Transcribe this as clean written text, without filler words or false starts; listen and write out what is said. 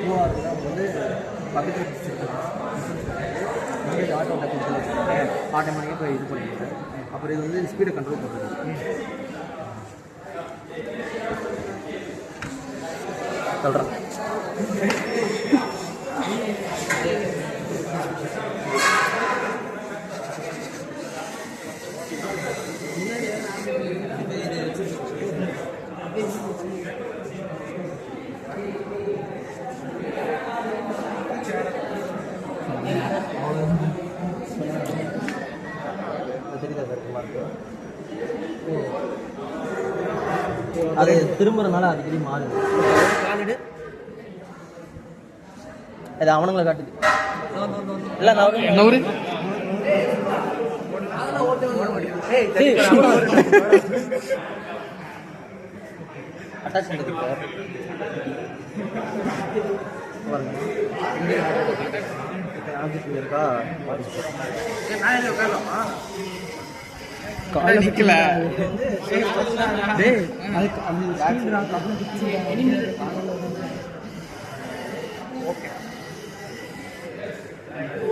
மூவாயிரத்துல வந்து பக்கத்தில் இங்கே ஆட்டோவில் கொடுத்து ஆட்டோமேட்டிக்காக போய் இது பண்ணிடுறேன். அப்புறம் இது வந்து ஸ்பீடை கண்ட்ரோல் பண்ணுறது சொல்கிறேன். அது திரும்புறதுனால அடிக்கடி மாறுது. அது அவனுங்களை காட்டுது. இல்லை நவரு அட்டாச்மெண்ட் இருக்கா கால நிக்கல ஓகே.